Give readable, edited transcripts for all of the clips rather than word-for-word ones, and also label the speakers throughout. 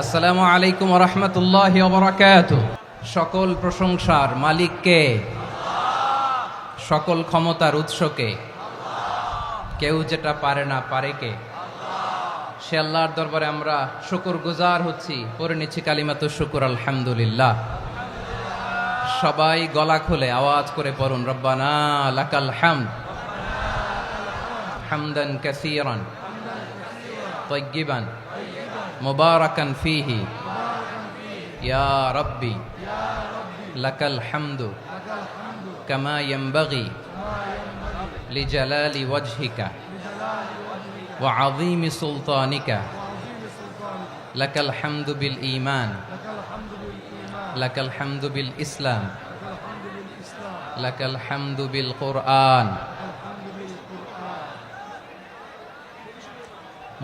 Speaker 1: আসসালামু আলাইকুম ওয়া রাহমাতুল্লাহি ওয়া বারাকাতুহু। সকল প্রশংসার মালিক কে? সকল ক্ষমতার উৎস কে? কেউ যেটা পারে না পারে কে? সে আল্লাহর দরবারে আমরা শুকরগুজার হচ্ছি, পড়ে নিচ্ছি কালিমাতু শুকর আলহামদুলিল্লাহ। সবাই গলা খুলে আওয়াজ করে পড়ুন, রব্বানা লাকাল হামদ হামদান কাসীরান তাইয়্যিবান মুবারাকান ফীহি ইয়া রাব্বি লাকাল হামদু কামা ইয়ানবাগি লিজালালি ওয়াজহিকা ওয়া আযীমি সুলতানিকা লাকাল হামদু বিল ঈমান লাকাল হামদু বিল ইসলাম লাকাল হামদু বিল কুরআন।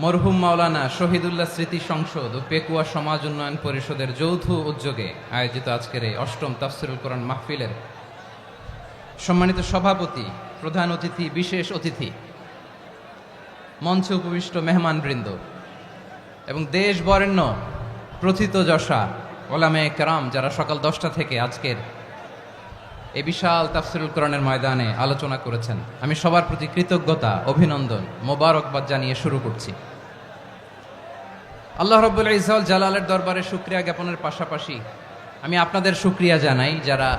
Speaker 1: মরহুম মাওলানা শহীদুল্লাহ স্মৃতি সংসদ ও পেকুয়া সমাজ উন্নয়ন পরিষদের যৌথ উদ্যোগে আয়োজিত আজকের এই অষ্টম তাফসিরুল কোরআন মাহফিলের সম্মানিত সভাপতি, প্রধান অতিথি, বিশেষ অতিথি, মঞ্চে উপবিষ্ট মেহমানবৃন্দ এবং দেশ বরেণ্য প্রথিতযশা ওলামায়ে কেরাম যারা সকাল 10টা থেকে আজকের এই বিশাল তাফসিরুল কোরআনের ময়দানে আলোচনা করেছেন, আমি সবার প্রতি কৃতজ্ঞতা, অভিনন্দন, মোবারকবাদ জানিয়ে শুরু করছি। আল্লাহ রাব্বুল ইজ্জত জালালের দরবারে শুকরিয়া জ্ঞাপনের পাশাপাশি আমি আপনাদের শুকরিয়া জানাই যারা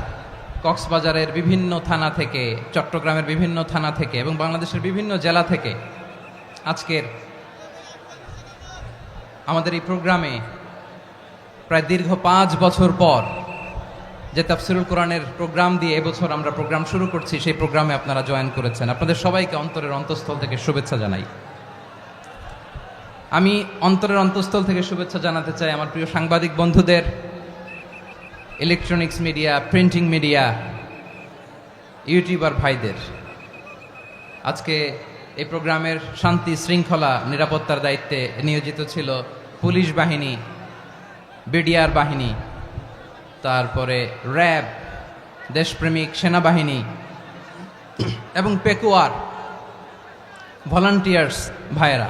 Speaker 1: কক্সবাজারের বিভিন্ন থানা থেকে, চট্টগ্রামের বিভিন্ন থানা থেকে এবং বাংলাদেশের বিভিন্ন জেলা থেকে আজকের আমাদের এই প্রোগ্রামে প্রায় দীর্ঘ 5 বছর পর যে তাফসিরুল কোরআনের প্রোগ্রাম দিয়ে এবছর আমরা প্রোগ্রাম শুরু করছি, সেই প্রোগ্রামে আপনারা জয়েন করেছেন। আপনাদের সবাইকে অন্তরের অন্তঃস্থল থেকে শুভেচ্ছা জানাই। আমি অন্তরের অন্তঃস্থল থেকে শুভেচ্ছা জানাতে চাই আমার প্রিয় সাংবাদিক বন্ধুদের, electronics media, printing media, YouTuber ভাইদের। আজকে এই প্রোগ্রামের শান্তি শৃঙ্খলা নিরাপত্তার দায়িত্বে নিয়োজিত ছিল পুলিশ বাহিনী, বিডিআর বাহিনী, তারপরে র্যাব, দেশপ্রেমিক সেনাবাহিনী এবং পেকুয়ার ভলান্টিয়ার্স ভাইয়েরা,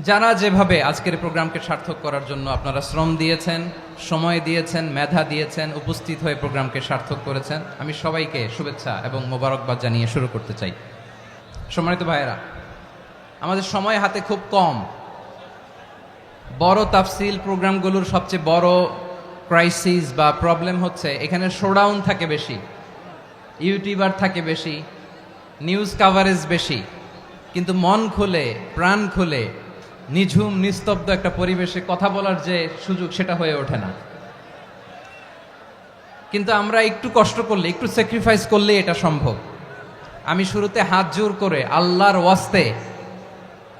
Speaker 1: যারা যেভাবে আজকের প্রোগ্রামকে সার্থক করার জন্য আপনারা শ্রম দিয়েছেন, সময় দিয়েছেন, মেধা দিয়েছেন, উপস্থিত হয়ে প্রোগ্রামকে সার্থক করেছেন, আমি সবাইকে শুভেচ্ছা এবং মোবারকবাদ জানিয়ে শুরু করতে চাই। সম্মানিত ভাইয়েরা, আমাদের সময় হাতে খুব কম। বড় তাফসিল প্রোগ্রামগুলোর সবচেয়ে বড় ক্রাইসিস বা প্রবলেম হচ্ছে এখানে শোডাউন থাকে বেশি, ইউটিউবার থাকে বেশি, নিউজ কাভারেজ বেশি, কিন্তু মন খুলে, প্রাণ খুলে, নিঝুম নিস্তব্ধ একটা পরিবেশে কথা বলার যে সুযোগ, সেটা হয়ে ওঠে না। কিন্তু আমরা একটু কষ্ট করলে, একটু স্যাক্রিফাইস করলে এটা সম্ভব। আমি শুরুতে হাত জোর করে আল্লাহর ওয়াস্তে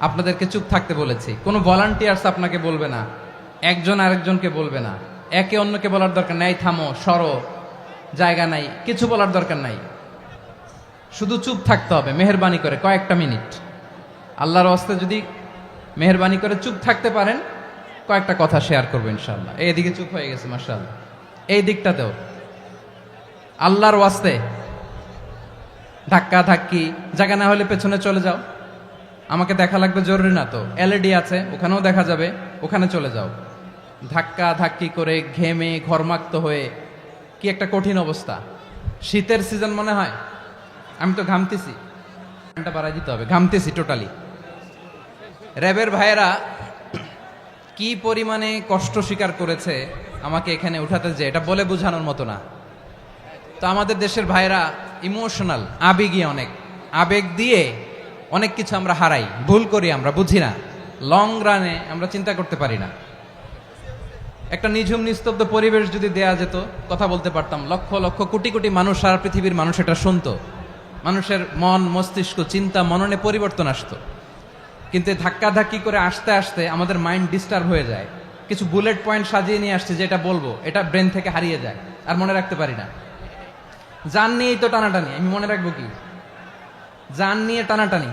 Speaker 1: আপনাদেরকে চুপ থাকতে বলেছি। কোনো ভলান্টিয়ার্স আপনাকে বলবে না, একজন আরেকজনকে বলবে না, একে অন্যকে বলার দরকার নাই, থামো, সরো, জায়গা নাই, কিছু বলার দরকার নাই। শুধু চুপ থাকতে হবে মেহেরবানি করে কয়েকটা মিনিট। আল্লাহর ওয়াস্তে যদি মেহেরবানি করে চুপ থাকতে পারেন, কয়েকটা কথা শেয়ার করবো ইনশাআল্লাহ। এইদিকে চুপ হয়ে গেছে মাশাআল্লাহ, এই দিকটাতেও আল্লাহর ওয়াস্তে ধাক্কা ধাক্কি জায়গা না হলে পেছনে চলে যাও। আমাকে দেখা লাগবে জরুরি না তো, এলইডি আছে, ওখানেও দেখা যাবে, ওখানে চলে যাও। ধাক্কা ধাক্কি করে ঘেমে ঘরমাক্ত হয়ে কি একটা কঠিন অবস্থা। শীতের সিজন মনে হয়, আমি তো ঘামতেছি, ফ্যানটা বাড়াই দিতে হবে, ঘামতেছি টোটালি। র্যাবের ভাইয়েরা কি পরিমাণে কষ্ট স্বীকার করেছে আমাকে এখানে উঠাতে, যে এটা বলে বোঝানোর মতো না। তো আমাদের দেশের ভাইয়েরা ইমোশনাল, আবেগী, অনেক আবেগ দিয়ে অনেক কিছু আমরা হারাই, ভুল করি, আমরা বুঝি না, লং রানে আমরা চিন্তা করতে পারি না। একটা নিঝুম নিস্তব্ধ পরিবেশ যদি দেয়া যেত, কথা বলতে পারতাম, লক্ষ লক্ষ কোটি কোটি মানুষ, সারা পৃথিবীর মানুষ এটা শুনতো, মানুষের মন, মস্তিষ্ক, চিন্তা, মননে পরিবর্তন আসতো। কিন্তু ধাক্কা ধাক্কি করে আসতে আসতে আমাদের মাইন্ড ডিস্টার্ব হয়ে যায়। কিছু বুলেট পয়েন্ট সাজিয়ে নিয়ে আসছে, যেটা বলবো এটা ব্রেন থেকে হারিয়ে যায়, আর মনে রাখতে পারি না। জান নিয়েই তো টানাটানি, আমি মনে রাখবো কি? জান নিয়ে টানাটানি।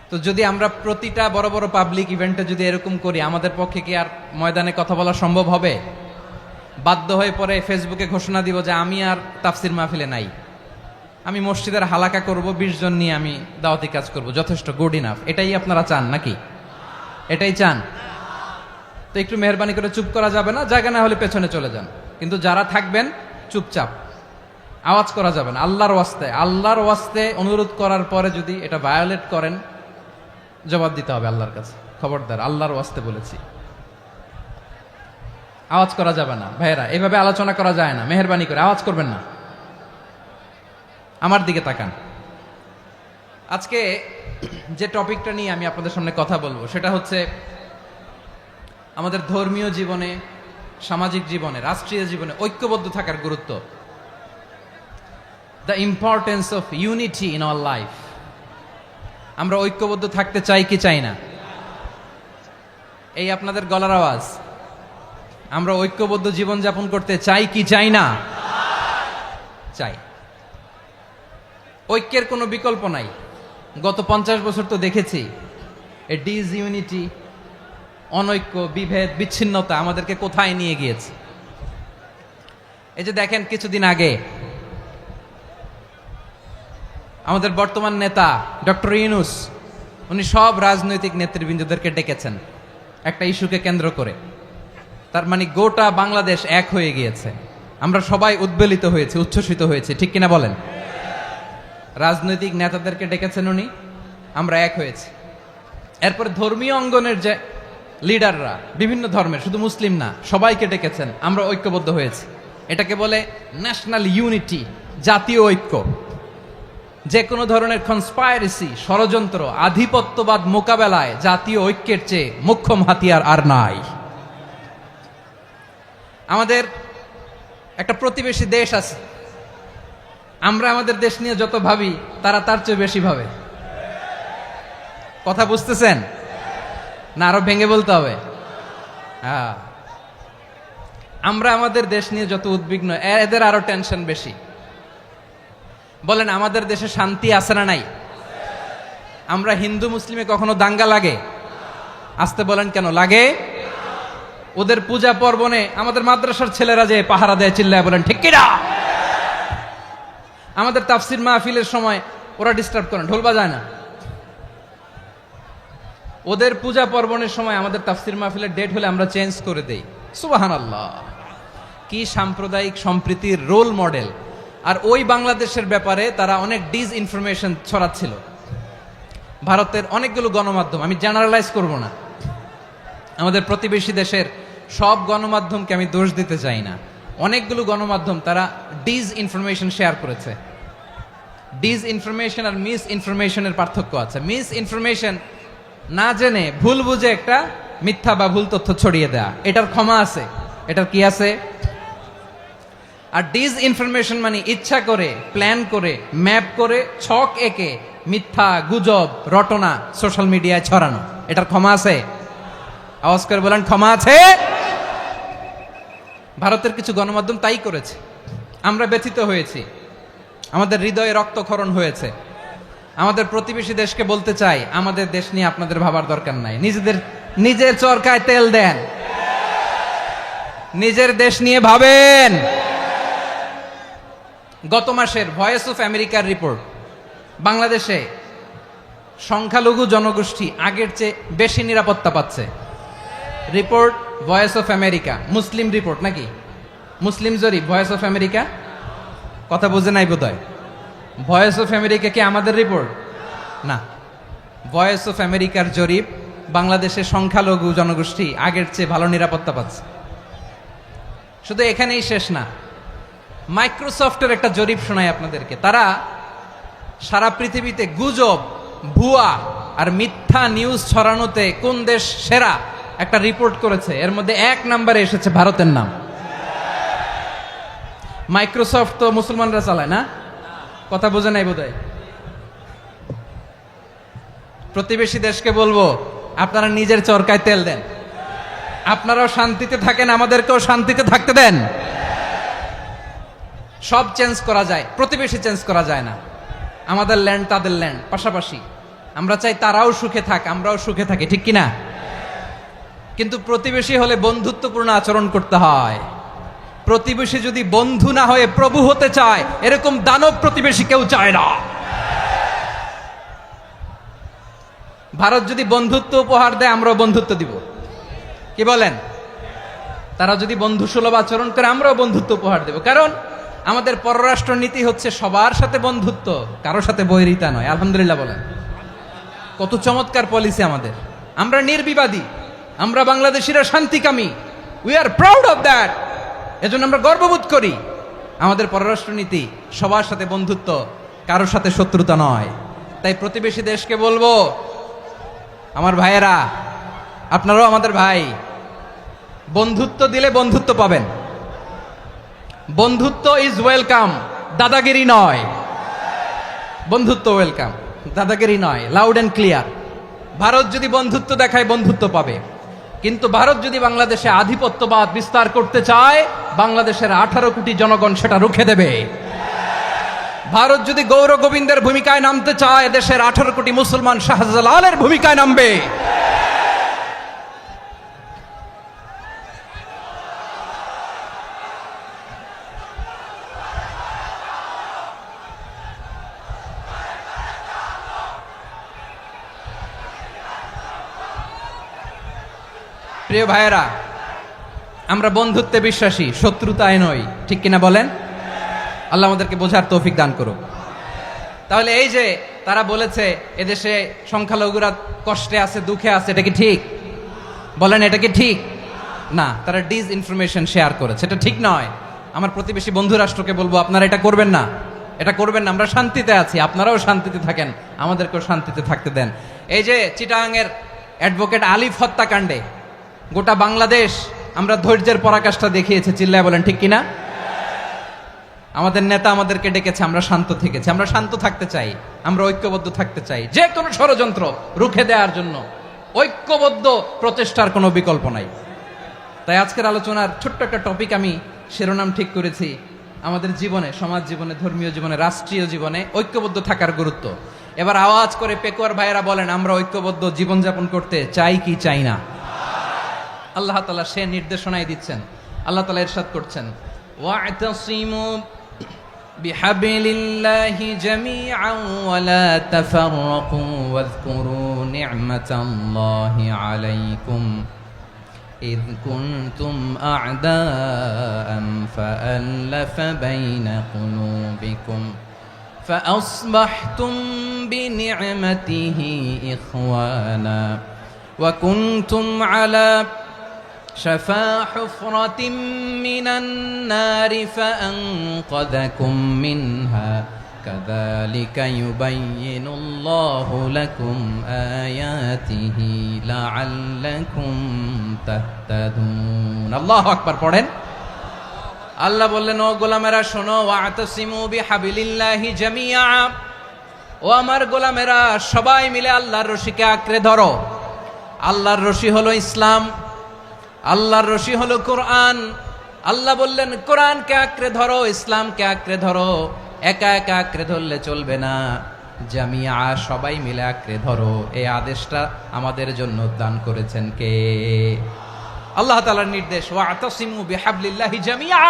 Speaker 1: তো যদি আমরা প্রতিটা বড় বড় পাবলিক ইভেন্টে যদি এরকম করি, আমাদের পক্ষে কি আর ময়দানে কথা বলা সম্ভব হবে? বাধ্য হয়ে পরে ফেসবুকে ঘোষণা দিব যে আমি আর তাফসির মাহফিলে নাই, আমি মসজিদের হালাকা করব, 20 জন নিয়ে আমি দাওয়াতি কাজ করব, যথেষ্ট, গুড ইনাফ। এটাই আপনারা চান নাকি? এটাই চান? তো একটু মেহরবানি করে চুপ করা যাবে না, জায়গা না হলে পেছনে চলে যান, কিন্তু যারা থাকবেন চুপচাপ, আওয়াজ করা যাবে না। আল্লাহর ওয়াস্তে অনুরোধ করার পরে যদি এটা ভায়োলেট করেন, জবাব দিতে হবে আল্লাহর কাছে। খবরদার, আল্লাহর ওয়াস্তে বলেছি, আওয়াজ করা যাবে না। ভাইয়েরা, এভাবে আলোচনা করা যায় না, মেহরবানি করে আওয়াজ করবেন না। আমার দিকে তাকান। আজকে যে টপিকটা নিয়ে আমি আপনাদের সামনে কথা বলবো সেটা হচ্ছে আমাদের ধর্মীয় জীবনে, সামাজিক জীবনে, রাষ্ট্রীয় জীবনে ঐক্যবদ্ধ থাকার গুরুত্ব। The importance of unity in our life. আমরা ঐক্যবদ্ধ থাকতে চাই কি চাই না? এই আপনাদের গলার আওয়াজ। আমরা ঐক্যবদ্ধ জীবনযাপন করতে চাই কি চাই না? চাই। ঐক্যের কোনো বিকল্প নাই। গত 50 বছর তো দেখেছি এই ডিসইউনিটি, অনৈক্য, বিভেদ, বিচ্ছিন্নতা আমাদেরকে কোথায় নিয়ে গিয়েছে। এই যে দেখেন, কিছুদিন আগে আমাদের বর্তমান নেতা ডক্টর ইউনূস, উনি সব রাজনৈতিক নেতৃবৃন্দদেরকে ডেকেছেন একটা ইস্যুকে কেন্দ্র করে। তার মানে গোটা বাংলাদেশ এক হয়ে গিয়েছে। আমরা সবাই উদ্বেলিত হয়েছে, উচ্ছ্বসিত হয়েছে, ঠিক কিনা বলেন? রাজনৈতিক নেতাদেরকে ডেকেছেন উনি, আমরা এক হয়েছি। এরপরে ধর্মীয় অঙ্গনের যে লিডাররা, বিভিন্ন ধর্মের, শুধু মুসলিম না, সবাইকে ডেকেছেন, আমরা ঐক্যবদ্ধ হয়েছি। এটাকে বলে ন্যাশনাল ইউনিটি, জাতীয় ঐক্য। যে কোনো ধরনের কনস্পাইরেসি, ষড়যন্ত্র, আধিপত্যবাদ মোকাবেলায় জাতীয় ঐক্যের চেয়ে মোক্ষম হাতিয়ার আর নাই। আমাদের একটা প্রতিবেশী দেশ আছে, আমরা আমাদের দেশ নিয়ে যত ভাবি তারা তার চেয়ে বেশি ভাবে। কথা বুঝতেছেন না? আরো ভেঙে বলতে হবে। হ্যাঁ, আমরা আমাদের দেশ নিয়ে যত উদ্বিগ্ন, এদের আরো টেনশন বেশি। বলেন, আমাদের দেশে শান্তি আছে না নাই? আমরা হিন্দু মুসলিমে কখনো দাঙ্গা লাগে? আসতে বলেন, কেন লাগে? ওদের পূজা পর্বণে আমাদের মাদ্রাসার ছেলেরা যে পাহারা দেয়, চিল্লায় বলেন ঠিক কিনা? আমাদের তাফসির মাহফিলের সময় ওরা ডিস্টার্ব করেন, ঢোল বাজায় না। ওদের পূজা পর্বণের সময় আমাদের তাফসির মাহফিলের ডেট হলে আমরা চেঞ্জ করে দেই। সুবহানাল্লাহ, কি সাম্প্রদায়িক সম্প্রীতির রোল মডেল। আর ওই বাংলাদেশের ব্যাপারে তারা অনেক ডিসইনফরমেশন ছড়াচ্ছিল। ভারতের অনেকগুলো গণমাধ্যম, আমি জেনারেলাইজ করব না, আমাদের প্রতিবেশী দেশের সব গণমাধ্যমকে আমি দোষ দিতে চাই না, অনেকগুলো গণমাধ্যম তারা ডিসইনফরমেশন শেয়ার করেছে। ডিসইনফরমেশন আর মিস ইনফরমেশনের পার্থক্য আছে। মিস ইনফরমেশন না জেনে ভুল বুঝে একটা মিথ্যা বা ভুল তথ্য ছড়িয়ে দেয়া, এটার ক্ষমা আছে, এটার কি আছে? আর ডিসইনফরমেশন মানে ইচ্ছা করে, প্ল্যান করে, ম্যাপ করে, ছক এঁকে মিথ্যা, গুজব, রটনা সোশ্যাল মিডিয়ায় ছড়ানো, এটার ক্ষমা আছে? আওয়াজ করে বলেন, ক্ষমা আছে? ভারতের কিছু গণমাধ্যম তাই করেছে। আমরা ব্যথিত হয়েছি, আমাদের হৃদয়ে রক্তক্ষরণ হয়েছে। আমাদের প্রতিবেশী দেশকে বলতে চাই, আমাদের দেশ নিয়ে আপনাদের ভাবার দরকার নাই। নিজের চরকায় তেল দেন, নিজের দেশ নিয়ে ভাবেন। গত মাসের ভয়েস অফ আমেরিকার রিপোর্ট, বাংলাদেশে সংখ্যালঘু জনগোষ্ঠী আগের চেয়ে বেশি নিরাপত্তা পাচ্ছে। Report voice of America, Muslim report নাকি? মুসলিম জরিপ, ভয়েস অফ আমেরিকা। কথা বুঝে নাই বোধহয়। ভয়েস অফ আমেরিকা কি আমাদের রিপোর্ট? না, ভয়েস অফ আমেরিকার জরিপ, বাংলাদেশের সংখ্যালঘু জনগোষ্ঠী আগের চেয়ে ভালো নিরাপত্তা পাচ্ছে। শুধু এখানেই শেষ না, মাইক্রোসফটের একটা জরিপ শোনায় আপনাদেরকে। তারা সারা পৃথিবীতে গুজব, ভুয়া আর মিথ্যা নিউজ ছড়ানোতে কোন দেশ সেরা একটা রিপোর্ট করেছে। এর মধ্যে 1 নম্বরে এসেছে ভারতের নাম। মাইক্রোসফট তো মুসলমানরা চালায় না? কথা বোঝে নাই বোধহয়। প্রতিবেশী দেশকে বলবো, আপনারা নিজের চরকায় তেল দেন, আপনারাও শান্তিতে থাকেন, আমাদেরকেও শান্তিতে থাকতে দেন। সব চেঞ্জ করা যায়, প্রতিবেশী চেঞ্জ করা যায় না। আমাদের ল্যান্ড তাদের ল্যান্ড, পাশাপাশি। আমরা চাই তারাও সুখে থাক, আমরাও সুখে থাকি, ঠিক কিনা? কিন্তু প্রতিবেশী হলে বন্ধুত্বপূর্ণ আচরণ করতে হয়। প্রতিবেশী যদি বন্ধু না হয়ে প্রভু হতে চায়, এরকম দানব প্রতিবেশী কেউ চায় না। ভারত যদি বন্ধুত্ব উপহার দেয়, আমরাও বন্ধুত্ব দিব। কি বলেন? তারা যদি বন্ধুসুলভ আচরণ করে আমরাও বন্ধুত্ব উপহার দেব, কারণ আমাদের পররাষ্ট্র নীতি হচ্ছে সবার সাথে বন্ধুত্ব, কারোর সাথে বৈরিতা নয়। আলহামদুলিল্লাহ বলেন, কত চমৎকার পলিসি আমাদের। আমরা নির্বিবাদী, আমরা বাংলাদেশিরা শান্তিকামী, we are proud of that. এজন্য আমরা গর্ববোধ করি। আমাদের পররাষ্ট্র নীতি সবার সাথে বন্ধুত্ব, কারোর সাথে শত্রুতা নয়। তাই প্রতিবেশী দেশকে বলবো, আমার ভাইয়েরা, আপনারাও আমাদের ভাই, বন্ধুত্ব দিলে বন্ধুত্ব পাবেন। বন্ধুত্ব ইজ ওয়েলকাম, দাদাগিরি নয়। বন্ধুত্ব ওয়েলকাম, দাদাগিরি নয়, লাউড এন্ড ক্লিয়ার। ভারত যদি বন্ধুত্ব দেখায় বন্ধুত্ব পাবে, কিন্তু ভারত যদি বাংলাদেশে আধিপত্যবাদ বিস্তার করতে চায়, বাংলাদেশের 18 কোটি জনগণ সেটা রুখে দেবে। ভারত যদি গৌর গোবিন্দের ভূমিকায় নামতে চায়, দেশের 18 কোটি মুসলমান শাহজালালের ভূমিকায় নামবে। প্রিয় ভাইয়েরা, আমরা বন্ধুত্বে বিশ্বাসী, শত্রুতায় নই, ঠিক কিনা বলেন? আল্লাহ আমাদেরকে বোঝার তৌফিক দান করুক। তাহলে এই যে তারা বলেছে এদেশে সংখ্যালঘুরা কষ্টে আছে, দুঃখে আছে, এটা কি ঠিক? বলেন, এটা কি ঠিক? না, তারা ডিস ইনফরমেশন শেয়ার করেছে, এটা ঠিক নয়। আমার প্রতিবেশী বন্ধু রাষ্ট্রকে বলবো, আপনারা এটা করবেন না, এটা করবেন না। আমরা শান্তিতে আছি, আপনারাও শান্তিতে থাকেন, আমাদেরকেও শান্তিতে থাকতে দেন। এই যে চিটাগাংয়ের অ্যাডভোকেট আলিফ হত্যাকাণ্ডে গোটা বাংলাদেশ আমরা ধৈর্যের পরাকাষ্ঠা দেখিয়েছে, চিল্লায় বলেন ঠিক কিনা? আমাদের নেতা আমাদেরকে ডেকেছে, আমরা শান্ত থেকেছি। আমরা শান্ত থাকতে চাই, আমরা ঐক্যবদ্ধ থাকতে চাই। যে কোনো ষড়যন্ত্র রুখে দেওয়ার জন্য ঐক্যবদ্ধ প্রচেষ্টার কোনো বিকল্প নাই। তাই আজকের আলোচনার ছোট্ট একটা টপিক আমি শিরোনাম ঠিক করেছি, আমাদের জীবনে, সমাজ জীবনে, ধর্মীয় জীবনে, রাষ্ট্রীয় জীবনে ঐক্যবদ্ধ থাকার গুরুত্ব। এবার আওয়াজ করে পেকুয়ার ভাইয়েরা বলেন, আমরা ঐক্যবদ্ধ জীবনযাপন করতে চাই কি চাই না? আল্লাহ তাআলা সে নির্দেশনাই দিচ্ছেন। আল্লাহ তাআলা ইরশাদ করছেন, ওয়া'তাসিমু বিহাবলিল্লাহি জামিআন ওয়া লা তাফাররাকু ওয়াযকুরু নি'মাতাল্লাহি আলাইকুম إذ كنتم أعداء فألف بين قلوبكم فأصبحتم بنعمته إخوانا وكنتم على شفا حفرة من النار فأنقذكم منها كذلك يبين الله لكم آياته لعلكم تهتدون الله أكبر পড়েন। আল্লাহ বললেন, ও গোলামেরা শোনো, ওয়া'তাসিমু বিহাবলিল্লাহি জামিআ, ও আমার গোলামেরা সবাই মিলে আল্লাহর রশিকে আঁকড়ে ধরো। আল্লাহর রশি হলো ইসলাম, আল্লাহর রশি হলো কোরআন। আল্লাহ বললেন, কোরআনকে আঁকড়ে ধরো, ইসলামকে আঁকড়ে ধরো। একা একা আঁকড়ে ধরলে চলবে না, জামিয়া, সবাই মিলে আঁকড়ে ধরো। এই আদেশটা আমাদের জন্য দান করেছেন কে? আল্লাহ তাআলার নির্দেশ, ওয়া'তাসিমু বিহাবলিল্লাহি জামিআ,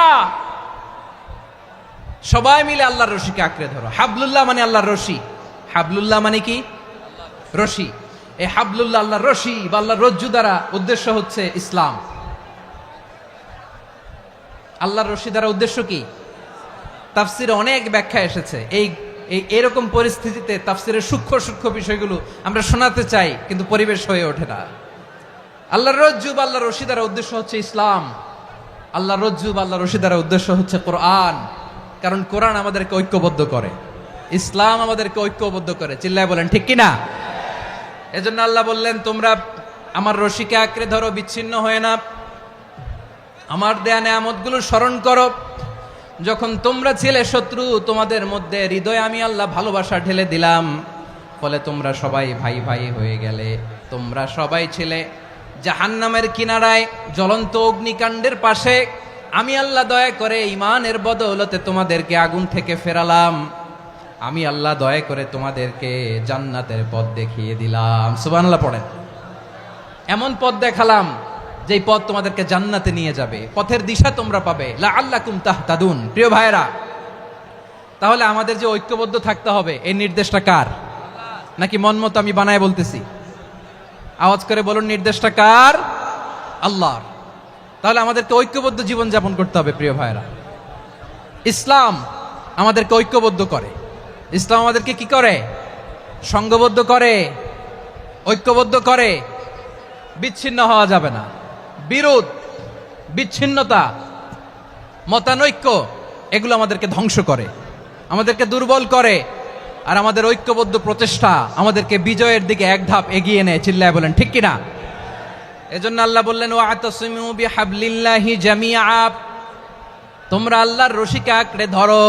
Speaker 1: সবাই মিলে আল্লাহর রশিকে আঁকড়ে ধরো। হাবলুল্লাহ মানে আল্লাহর রশি। হাবলুল্লাহ মানে কি? রশি। এই হাবলুল্লাহ আল্লাহর রশি বা আল্লাহর রজ্জু দ্বারা উদ্দেশ্য হচ্ছে ইসলাম। আল্লাহর রশি দ্বারা উদ্দেশ্য কি? তাফসিরে অনেক ব্যাখ্যা এসেছে। এরকম পরিস্থিতিতে তাফসিরের সূক্ষ্ম সূক্ষ্ম বিষয়গুলো আমরা শোনাতে চাই, কিন্তু পরিবেশ হয়ে ওঠে না। আল্লাহর রজ্জু বা আল্লাহর রশি দ্বারা উদ্দেশ্য হচ্ছে ইসলাম। আল্লাহর রজ্জু বা আল্লাহর রশি দ্বারা উদ্দেশ্য হচ্ছে কোরআন, কারণ কোরআন আমাদেরকে ঐক্যবদ্ধ করে, ইসলাম আমাদেরকে ঐক্যবদ্ধ করে। চিল্লায় বলেন ঠিক কিনা? এজন্য আল্লাহ বললেন, তোমরা আমার রশিকে আঁকড়ে ধরো, বিচ্ছিন্ন হয়ে না। আমার দেয়া নেয়ামতগুলো স্মরণ করো। যখন তোমরা ছিলে শত্রু, তোমাদের মধ্যে হৃদয়ে আমি আল্লাহ ভালোবাসা ঢেলে দিলাম, ফলে তোমরা সবাই ভাই ভাই হয়ে গেলে। তোমরা সবাই ছিলে জাহান্নামের কিনারায়, জ্বলন্ত অগ্নিকাণ্ডের পাশে। আমি আল্লাহ দয়া করে ঈমানের বদৌলতে তোমাদেরকে আগুন থেকে ফেরালাম। আমি আল্লাহ দয়া করে তোমাদেরকে জান্নাতের পথ দেখিয়ে দিলাম। সুবহানাল্লাহ পড়েন। এমন পথ দেখালাম যেই পথ তোমাদেরকে জান্নাতে নিয়ে যাবে, পথের দিশা তোমরা পাবে। লাআল্লাকুম তাহতাদুন। প্রিয় ভাইয়েরা, তাহলে আমাদের যে ঐক্যবদ্ধ থাকতে হবে, এই নির্দেশটা কার? নাকি মন মতো আমি বানায় বলতেছি? আওয়াজ করে বলুন, নির্দেশটা কার? আল্লাহর। তাহলে আমাদেরকে ঐক্যবদ্ধ জীবন যাপন করতে হবে প্রিয় ভাইরা। ইসলাম আমাদেরকে ঐক্যবদ্ধ করে, ইসলাম আমাদেরকে কি করে? সংঘবদ্ধ করে, ঐক্যবদ্ধ করে। বিচ্ছিন্ন হওয়া যাবে না। বিরোধ, বিচ্ছিন্নতা, মতানৈক্য এগুলো আমাদেরকে ধ্বংস করে, আমাদেরকে দুর্বল করে। আর আমাদের ঐক্যবদ্ধ প্রচেষ্টা আমাদেরকে বিজয়ের দিকে এক ধাপ এগিয়ে নেয়। চিল্লায় বলেন ঠিক কিনা? এজন্য আল্লাহ বললেন, ওয়াতাসিমু বিহাবলিল্লাহি জামিআ, তোমরা আল্লাহর রশিকে আঁকড়ে ধরো,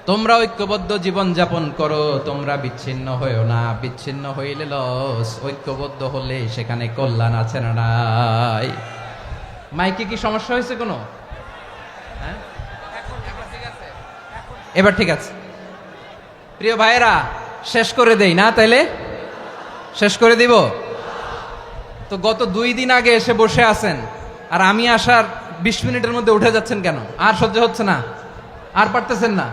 Speaker 1: তোমরা ঐক্যবদ্ধ জীবন যাপন করো, তোমরা বিচ্ছিন্ন হইও না। বিচ্ছিন্ন হইলে লস, ঐক্যবদ্ধ হলে সেখানে কল্যাণ আছে না নাই? মাইকে কি সমস্যা হয়েছে কোনো? হ্যাঁ, এবার ঠিক আছে। প্রিয় ভাইয়েরা, শেষ করে দেই না? তাইলে শেষ করে দিব তো। গত 2 দিন আগে এসে বসে আছেন, আর আমি আসার 20 মিনিটের মধ্যে উঠে যাচ্ছেন কেন? আর সহ্য হচ্ছে না? আর পারতেছেন না?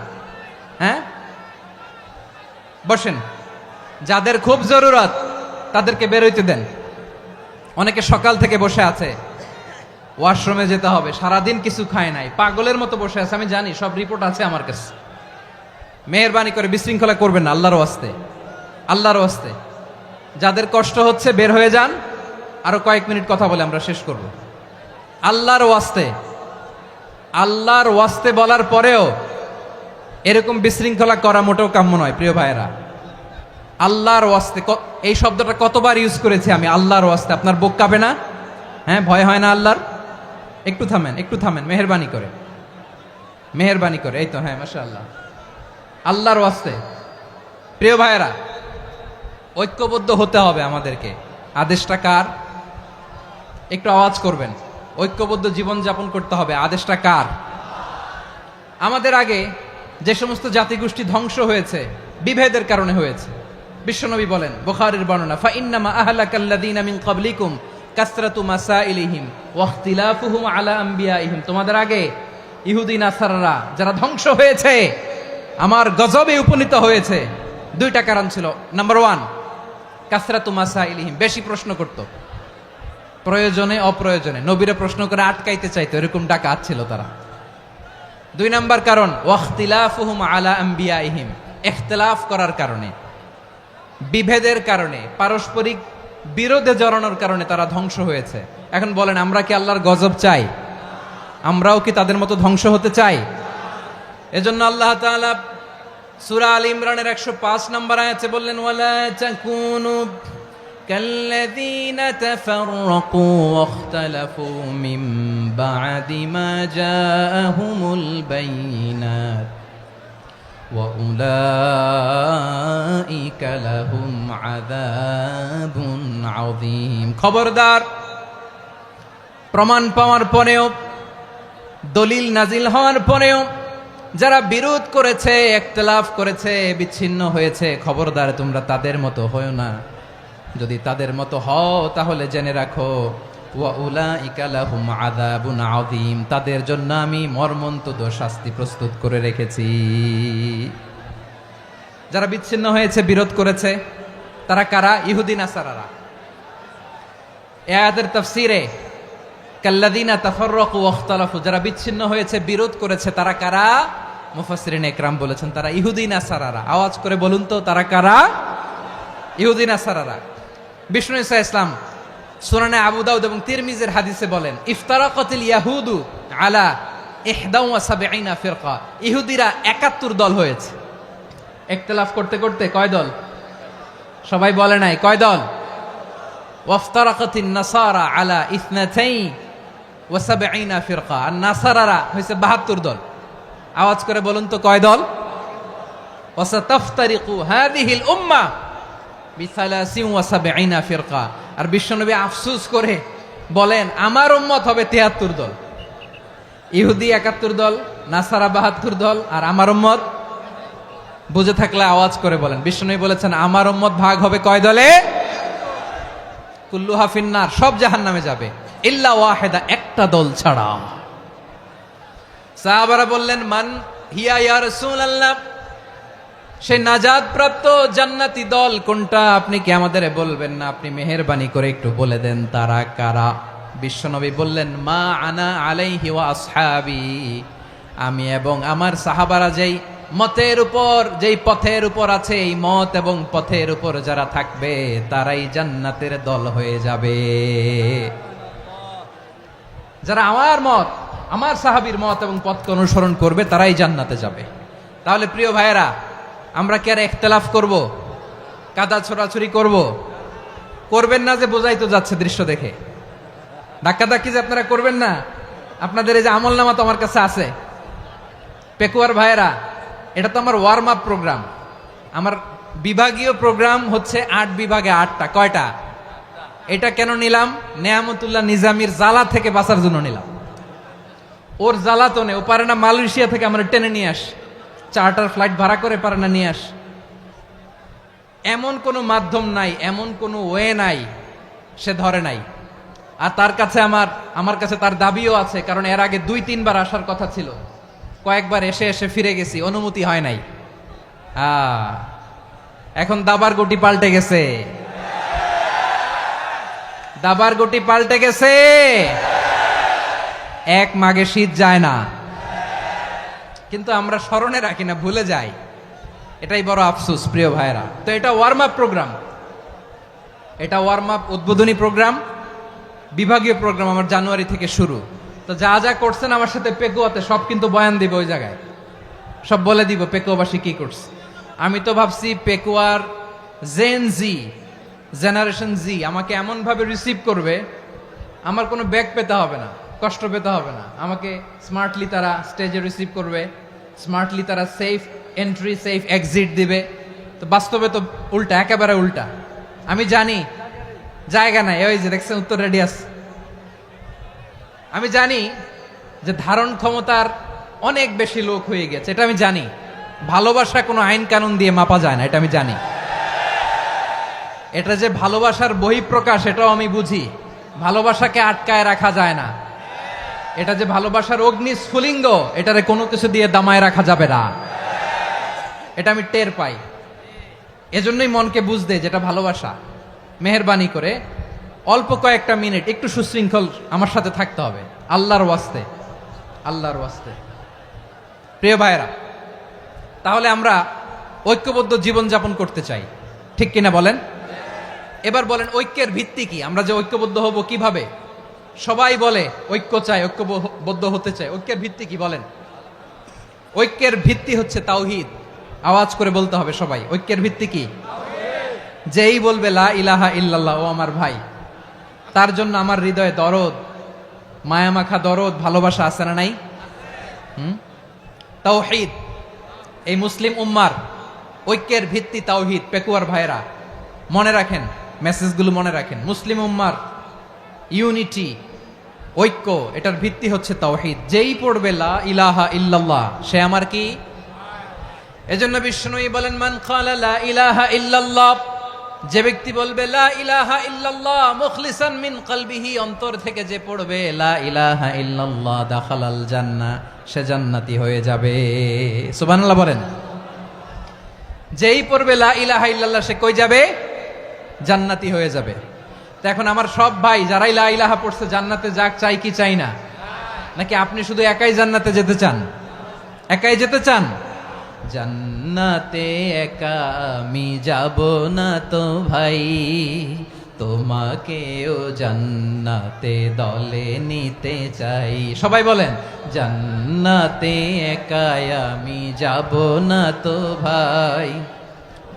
Speaker 1: হ্যাঁ, বসেন। যাদের খুব জরুরত তাদেরকে বেরোইতে দেন। অনেকে সকাল থেকে বসে আছে, ওয়াশরুমে যেতে হবে, সারাদিন কিছু খায় নাই, পাগলের মতো বসে আছে। আমি জানি, সব রিপোর্ট আছে আমার কাছে। মেহেরবানি করে বিশৃঙ্খলা করবেন না, আল্লাহর ওয়াস্তে, আল্লাহর ওয়াস্তে। যাদের কষ্ট হচ্ছে বের হয়ে যান। আরো কয়েক মিনিট কথা বলে আমরা শেষ করব। আল্লাহর ওয়াস্তে, আল্লাহর ওয়াস্তে বলার পরেও এরকম বিশৃঙ্খলা করা মোটেও কাম্য নয় প্রিয় ভাইয়েরা। আল্লাহর ওয়াস্তে, এই শব্দটা কতবার ইউজ করেছি আমি, আল্লাহর ওয়াস্তে। আপনার বুক কাঁপে না? হ্যাঁ, ভয় হয় না আল্লাহর? একটু থামেন, একটু থামেন, মেহেরবানি করে, মেহেরবানি করে। এই তো, হ্যাঁ, মাশাআল্লাহ। আল্লাহর ওয়াস্তে প্রিয় ভাইয়েরা, ঐক্যবদ্ধ হতে হবে আমাদেরকে। আদেশটা কার? একটু আওয়াজ করবেন। ঐক্যবদ্ধ জীবন যাপন করতে হবে, আদেশটা কার? আমাদের আগে যে সমস্ত জাতিগোষ্ঠী ধ্বংস হয়েছে বিভেদের কারণে হয়েছে। বিশ্বনবী বলেন, বুখারীর বর্ণনা, ফা ইন্নামা আহলাকাল্লাযীনা মিন ক্বাবলিকুম কাসরাতু মাসাইলিহিম ওয়া ইখতিলাফুহুম আলা আম্বিয়াইহিম। তোমাদের আগে ইহুদি নাসারারা যারা ধ্বংস হয়েছে, আমার গজবে উপনীত হয়েছে, 2টা কারণ ছিল। নাম্বার 1, কাসরাতু মাসাইলিহিম, বেশি প্রশ্ন করত, প্রয়োজনে অপ্রয়োজনে নবীরা প্রশ্ন করে আটকাইতে চাইতো, এরকম ডাকাত ছিল তারা। 2 নাম্বার কারণ, ওয়াখতিলাফুহুম আলা আম্বিয়াইহিম, ইখতিলাফ করার কারণে, বিভেদের কারণে, পারস্পরিক বিরোধে জড়ানোর কারণে তারা ধ্বংস হয়েছে। এখন বলেন, আমরা কি আল্লাহর গজব চাই? আমরাও কি তাদের মতো ধ্বংস হতে চাই? এজন্য আল্লাহ তাআলা সূরা আল ইমরানের 105 নম্বর আয়াতে বললেন, ওয়ালা তাকুনু কাল্লাযীনা তাফাররাকু ওয়াখতালাফু মিন বা'দি মা জাআহুমুল বাইয়িনাত ওয়া উলাইকা লাহুম আযাবুন আযীম। খবরদার, প্রমাণ পাওয়ার পরেও, দলিল নাজিল হওয়ার পরেও যারা বিরোধ করেছে, ইখতিলাফ করেছে, বিচ্ছিন্ন হয়েছে, খবরদার তোমরা তাদের মতো হয়ো না। যদি তাদের মতো হও তাহলে জেনে রাখো, ওয়া উলাইকা লাহুম আযাবুন আযীম, তাদের জন্য আমি মর্মন্তুদ শাস্তি প্রস্তুত করে রেখেছি। যারা বিচ্ছিন্ন হয়েছে, বিরোধ করেছে, তারা কারা? ইহুদি নাসারারা। এই আয়াতের তাফসীরে কাল্লাযীনা তাফাররাকু ওয়াখতালাফু, যারা বিচ্ছিন্ন হয়েছে, বিরোধ করেছে, তারা কারা? মুফাসসিরিন ইকরাম বলেছেন তারা ইহুদি নাসারারা। আওয়াজ করে বলুন তো, তারা কারা? ইহুদি নাসারারা। বিষ্ণু ঈসা ইসলাম সুনানে আবু দাউদ এবং তিরমিজির হাদিসে বলেন, ইফতারাকাতিল ইয়াহুদু আলা 71 ফিরকা, ইহুদিরা 71 দল হয়েছে। ইখতিলাফ করতে করতে কয় দল? সবাই বলে নাই, কয় দল? ওয়াফতারাকাতিন নাসারা আলা 72 ফিরকা, আর নাসারারা হয়েছে 72 দল। আওয়াজ করে বলুন তো, কয় দল? ওয়াসাতাফতারিকু হাযিহিল উম্মাহ বি73 ফিরকা। আর বিশ্বনবী আফসোস করে বলেন, আমার উম্মত হবে 73 দল। ইহুদি 71 দল, নাসারা 72 দল, আর আমার উম্মত, বুঝে থাকলে আওয়াজ করে বলেন। বিশ্বনবী বলেছেন, আমার উম্মত ভাগ হবে কয় দলে? কুল্লুহা ফিন্নার, সব জাহান্নামে যাবে, ইল্লা ওয়াহিদা, একটা দল ছাড়া। সাহাবারা বললেন, মান হিয়া ইয়া রাসূলুল্লাহ, সে নাজাত প্রাপ্ত জান্নাতি দল কোনটা? আপনি কি আমাদের বলবেন না? আপনি মেহেরবানি করে একটু বলে দেন তারা কারা। বিশ্বনবী বললেন, মা আনা আলাইহি ওয়া আসহাবি, আমি এবং আমার সাহাবারা যেই মতের উপর, যেই পথের উপর আছে, এই মত এবং পথের উপর যারা থাকবে তারাই জান্নাতের দল হয়ে যাবে। যারা আমার মত, আমার সাহাবীর মত এবং পথকে অনুসরণ করবে তারাই জান্নাতে যাবে। তাহলে প্রিয় ভাইয়েরা, আমরা কি আর ইখতিলাফ করব, কাদা ছোড়াছুরি করব? করবেন না যে বোঝাই তো যাচ্ছে দৃশ্য দেখে। ধাক্কাধাক্কি যে আপনারা করবেন না, আপনাদের এই যে আমলনামা তো আমার কাছে আছে। পেকুয়ার ভাইয়েরা, এটা তো আমার ওয়ার্ম আপ প্রোগ্রাম। আমার বিভাগীয় প্রোগ্রাম হচ্ছে 8 বিভাগে 8টা। কয়টা? এটা কেন নিলাম? নেয়ামতুল্লাহ নিজামীর জ্বালা থেকে বাঁচার জন্য নিলাম। ওর জ্বালাতনে ও পারে না মালয়েশিয়া থেকে আমরা টেনে নিয়ে আস, চার্টার ফ্লাইট ভাড়া করে পারে না নিয়ে আস। এমন কোনো মাধ্যম নাই, এমন কোনো ওয়ে নাই সে ধরে নাই। আর তার কাছে আমার কাছে তার দাবিও আছে, কারণ এর আগে 2-3 বার আসার কথা ছিল, কয়েকবার এসে এসে ফিরে গেছি, অনুমতি হয় নাই। এখন দাবার গুটি পাল্টে গেছে, দাবার গুটি পাল্টে গেছে। এক মাঘে শীত যায় না, কিন্তু আমরা স্মরণে রাখি না, ভুলে যাই। এটাই বড় আফসোস প্রিয় ভাইরা। তো এটা ওয়ার্ম আপ প্রোগ্রাম, এটা ওয়ার্ম আপ উদ্বোধনী প্রোগ্রাম, বিভাগীয় প্রোগ্রাম আমার জানুয়ারি থেকে শুরু। তো যা যা করছেন আমার সাথে পেকুয়াতে সব কিন্তু বয়ান দিব, ওই জায়গায় সব বলে দিব পেকুয়াবাসী কি করছে। আমি তো ভাবছি পেকুয়ার জেনারেশন জি আমাকে এমন ভাবে রিসিভ করবে, আমার কোনো ব্যাগ পেতে হবে না, কষ্ট পেতে হবে না। আমাকে স্মার্টলি তারা স্টেজে রিসিভ করবে, স্মার্টলি তারা সেফ এন্ট্রি সেফ এক্সিট দিবে। তো বাস্তবে তো উল্টা, একেবারে উল্টা। আমি জানি জায়গা নাই, ওই যে দেখছেন উত্তর রেডিয়াস। আমি জানি যে ধারণ ক্ষমতার অনেক বেশি লোক হয়ে গেছে, এটা আমি জানি। ভালোবাসা কোনো আইন কানুন দিয়ে মাপা যায় না, এটা আমি জানি। এটা যে ভালোবাসার বহিঃপ্রকাশ এটাও আমি বুঝি, ভালোবাসাকে আটকায় রাখা যায় না। এটা যে ভালোবাসার অগ্নি স্ফুলিঙ্গ, এটারে কোনো কিছু দিয়ে দামায় রাখা যাবে না, এটা আমি টের পাই। এজন্যই মনকে বুঝতে যেটা ভালোবাসা। মেহেরবানি করে অল্প কয়েকটা মিনিট একটু সুশৃঙ্খল আমার সাথে থাকতে হবে, আল্লাহর ওয়াস্তে, আল্লাহর ওয়াস্তে। প্রিয় ভাইরা, তাহলে আমরা ঐক্যবদ্ধ জীবনযাপন করতে চাই, ঠিক কিনা বলেন? এবার বলেন ঐক্যের ভিত্তি কি? আমরা যে ঐক্যবদ্ধ হব কিভাবে? সবাই বলে ঐক্য চাই, ঐক্যবদ্ধ হতে চাই। ঐক্যের ভিত্তি কি বলেন? ঐক্যের ভিত্তি হচ্ছে তাওহীদ। আওয়াজ করে বলতে হবে সবাই, ঐক্যের ভিত্তি কি? যেই বলবে লা ইলাহা ইল্লাল্লাহ, ও আমার ভাই, তার জন্য আমার হৃদয়ে দরদ, মায়ামাখা দরদ, ভালোবাসা আছে না নাই? তাওহীদ। এই মুসলিম উম্মার ঐক্যের ভিত্তি তাওহীদ। পেকুয়ার ভাইরা মনে রাখেন, মেসেজগুলো মনে রাখেন। মুসলিম উম্মার ইউনিটি, ঐক্য, এটার ভিত্তি হচ্ছে তাওহীদ। যেই পড়বে লা ইলাহা ইল্লাল্লাহ সে আমার কি? এজন্য বিষ্ণুই বলেন, মান ক্বালা লা ইলাহা ইল্লাল্লাহ, যে ব্যক্তি বলবে লা ইলাহা ইল্লাল্লাহ মুখলিসান মিন কলবিহি, অন্তর থেকে যে পড়বে লা ইলাহা ইল্লাল্লাহ, দাখালাল জান্নাহ, সে জান্নাতি হয়ে যাবে। সুবহানাল্লাহ বলেন। যেই পড়বে লা ইলাহা ইল্লাল্লাহ সে কই যাবে? জান্নাতি হয়ে যাবে। তো এখন আমার সব ভাই যারাই লা ইলাহা পড়ছে জান্নাতে যাক, চাই কি চাই না? নাকি আপনি শুধু একাই জান্নাতে যেতে চান? একাই যেতে চান? জান্নাতে একা আমি যাব না তো ভাই, তোমাকেও জান্নাতে দলে নিতে চাই। সবাই বলেন, জান্নাতে একা আমি যাব না তো ভাই,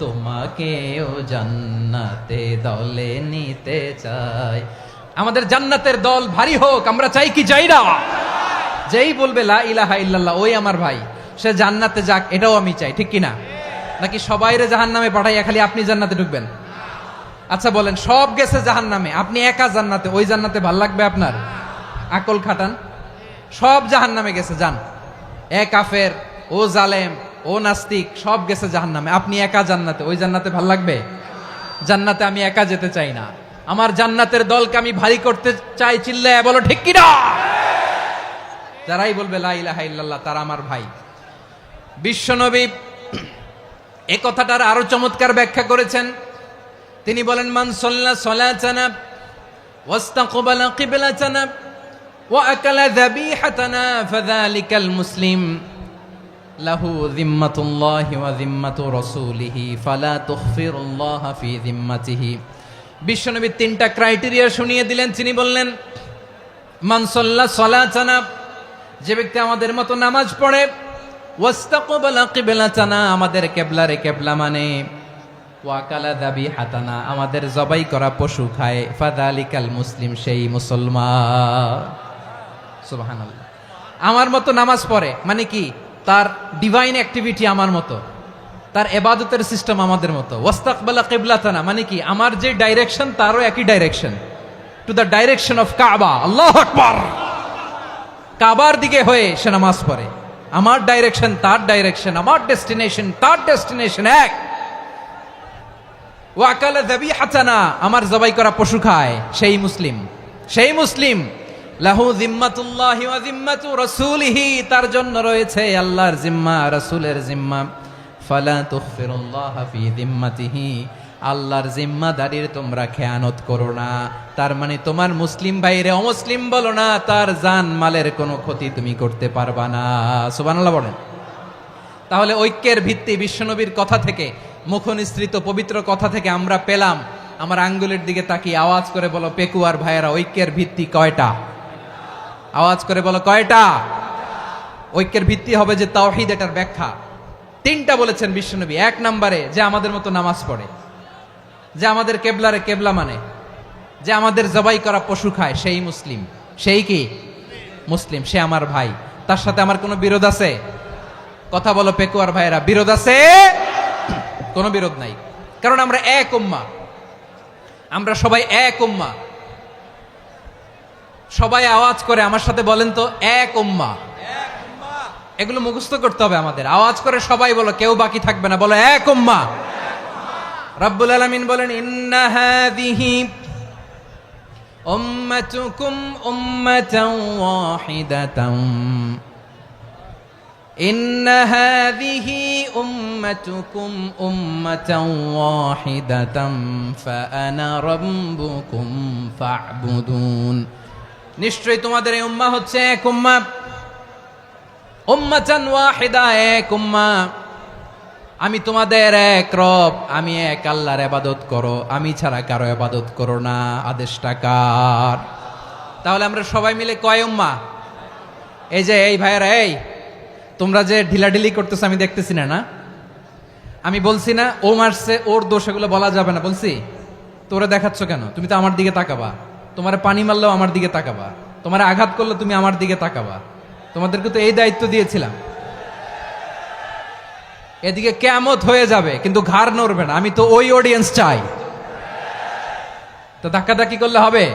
Speaker 1: তোমাকেও জান্নাতে দলে নিতে চাই। আমাদের জান্নাতের দল ভারী হোক, আমরা চাই কি চাই না? যেই বলবে লা ইলাহা ইল্লাল্লাহ ওই আমার ভাই, সে জান্নাতে যাক, এটাও আমি চাই, ঠিক কিনা? নাকি সবাইরে জাহান্নামে পাঠাইয়া খালি আপনি জান্নাতে ঢুকবেন? আচ্ছা বলেন, সব গেছে জাহান্নামে, আপনি একা জান্নাতে, ওই জান্নাতে ভাল লাগবে আপনার? আকল খাটান। সব জাহান্নামে গেছে, যান। এ কাফের, ও জালেম, ও নাস্তিক, সব গেছে জাহান্নামে, আপনি একা জান্নাতে, ওই জান্নাতে ভাল লাগবে? জান্নাতে আমি একা যেতে চাই না, আমার জান্নাতের দলকে আমি ভারী করতে চাই। চিল্লায় বলো ঠিক কিনা? যারাই বলবে লা ইলাহা ইল্লাল্লাহ তারা আমার ভাই। বিশ্বনবী এই কথাটার আরো চমৎকার ব্যাখ্যা করেছেন। তিনি বলেন, মান সাল্লা সালাতানা ওয়াস্তাকবালা কিবলাতানা ওয়া আকালা যাবিহাতানা ফাযালিকাল মুসলিম লাহু যিম্মাতুল্লাহি ওয়া যিম্মাতু রাসূলিহি ফালা তুখফিরুল্লাহা ফি যিম্মাতিহি। বিশ্বনবী তিনটা ক্রাইটেরিয়া শুনিয়ে দিলেন। তিনি বললেন, মান সাল্লা সালাতানা, যে ব্যক্তি আমাদের মতো নামাজ পড়ে, ওয়াস্তাকবালা কিবলাতানা, আমাদের কিবলারে কিবলা মানে, ওয়া আকালা যাবিহাতানা, আমাদের জবাই করা পশু খায়, ফাযালিকাল মুসলিম, সেই মুসলমান। সুবহানাল্লাহ। আমার মতো নামাজ পড়ে মানে কি? তার ডিভাইন অ্যাক্টিভিটি আমার মতো, তার ইবাদতের সিস্টেম আমাদের মতো। ওয়াস্তাকবালা কিবলাতানা মানে কি? আমার যে ডাইরেকশন তারও একই direction, to the direction of কাবা। আল্লাহু আকবার। কাবার দিকে হয়ে সে নামাজ পড়ে। আমার ডাইরেকশন তার ডাইরেকশন, আমার ডেস্টিনেশন তার ডেস্টিনেশন এক। ওয়া আকালা যাবিহাতানা, আমার জবাই করা পশু খায়, সেই মুসলিম, সেই মুসলিম। লাহু যিম্মাতুল্লাহি ওয়া যিম্মাতু রাসূলিহি, তার জন্য রয়েছে আল্লাহর জিম্মা, রাসূলের জিম্মা। ফালা তুখফিরুল্লাহা ফি যিম্মাতিহি, আল্লাহর জিম্মাদারির তোমরা খেয়ানত করো না। তার মানে তোমার মুসলিম ভাইরে অমুসলিম বলো না, তার জান মালের কোনো ক্ষতি তুমি করতে পারবা না। সুবহানাল্লাহ বলেন। তাহলে ঐক্যের ভিত্তি বিশ্বনবীর কথা থেকে, মুখনিসৃত পবিত্র কথা থেকে আমরা পেলাম। আমার আঙ্গুলের দিকে তাকিয়ে আওয়াজ করে বলো পেকুয়ার ভাইয়েরা, ঐক্যের ভিত্তি কয়টা? আওয়াজ করে বলো কয়টা? ঐক্যের ভিত্তি হবে যে তাওহীদ, এটার ব্যাখ্যা তিনটা বলেছেন বিশ্বনবী। এক নম্বরে, যে আমাদের মতো নামাজ পড়ে, যে আমাদের কেবলারে কেবলা মানে, যে আমাদের জবাই করা পশু খায়, সেই মুসলিম। সেই কি? মুসলিম। সে আমার ভাই, তার সাথে আমার কোনো বিরোধ আছে? কথা বলো পেকুয়ার ভাইয়েরা, বিরোধ আছে? কোনো বিরোধ নাই, কারণ আমরা এক উম্মাহ, আমরা সবাই এক উম্মাহ। সবাই আওয়াজ করে আমার সাথে বলেন তো, এক উম্মাহ। এগুলো মুখস্থ করতে হবে আমাদের। আওয়াজ করে সবাই বলো, কেউ বাকি থাকবে না, বলো এক উম্মাহ। রব্বুল আলামিন বলেন, ইন্না হাযিহি উম্মাতুকুম উম্মাতান ওয়াহিদাতান, ইন্না হাযিহি উম্মাতুকুম উম্মাতান ওয়াহিদাতান ফাআনা রাব্বুকুম ফা'বুদুন। নিশ্চয়ই তোমাদের এই উম্মাহ হচ্ছে এক উম্মাহ, উম্মাতান ওয়াহিদা, এক উম্মাহ। আমি তোমাদের এক রব, আমি এক আল্লাহর ইবাদত করো, আমি ছাড়া কারো ইবাদত করো না। আদেশটা কার? তাহলে আমরা সবাই মিলে কয় উম্মাহ? এই যে এই ভাইয়েরা, এই তোমরা যে ঢিলাঢিলি করতেছো আমি দেখতেছি না। আমি বলছি না ও মারছে, ওর দোষ, এগুলো বলা যাবে না বলছি? তোরা দেখাচ্ছ কেন? তুমি তো আমার দিকে তাকাবা। তোমার পানি মারলেও আমার দিকে তাকাবা, তোমার আঘাত করলে তুমি আমার দিকে তাকাবা। তোমাদেরকে তো এই দায়িত্ব দিয়েছিলাম। এদিকে কিয়ামত হয়ে যাবে কিন্তু ঘাড় নড়বে না। আমি তো ওই অডিয়েন্স চাই। তো ধাক্কাধাক্কি করলে হবে?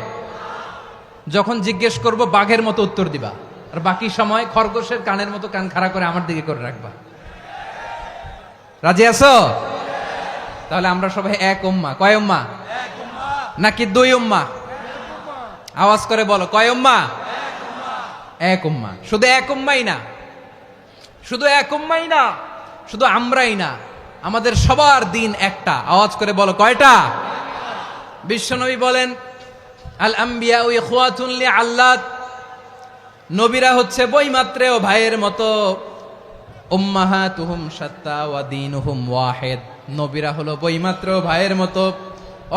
Speaker 1: যখন জিজ্ঞেস করব বাঘের মতো উত্তর দিবা, আর বাকি সময় খরগোশের কানের মতো কান খাড়া করে আমার দিকে করে রাখবা। রাজি আছো? তাহলে আমরা সবাই এক উম্মাহ। কয় উম্মাহ? নাকি দুই উম্মাহ? আওয়াজ করে বলো, কয় উম্মাহ? এক উম্মাহ। শুধু এক উম্মাই না, শুধু এক উম্মাই না, শুধু আমরাই না, আমাদের সবার দিন একটা। আওয়াজ করে বলো কয়টা? বিশ্বনবী বলেন, আল আম্বিয়া ইখওয়াতুন লিআল্লাত, নবীরা হচ্ছে বৈমাত্রেয় ভাইয়ের মতো। উম্মাহাতুহুম শাত্তা ওয়া দীনুহুম ওয়াহিদ, নবীরা হলো বৈমাত্রেয় ভাইয়ের মতো।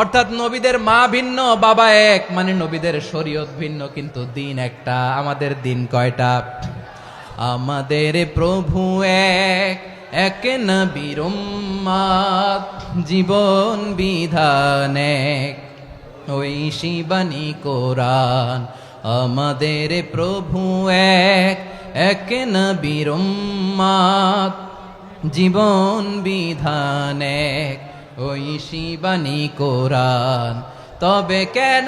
Speaker 1: অর্থাৎ নবীদের মা ভিন্ন, বাবা এক, মানে নবীদের শরীয়ত ভিন্ন, কিন্তু দিন একটা। আমাদের দিন কয়টা? আমাদের প্রভু এক, এক নবীর উম্মত, জীবন বিধান এক, ওই শিবানী কোরআন। আমাদের প্রভু এক, এক নবীর উম্মত, জীবন বিধান এক, ওই শিবানী কোরআন। তবে কেন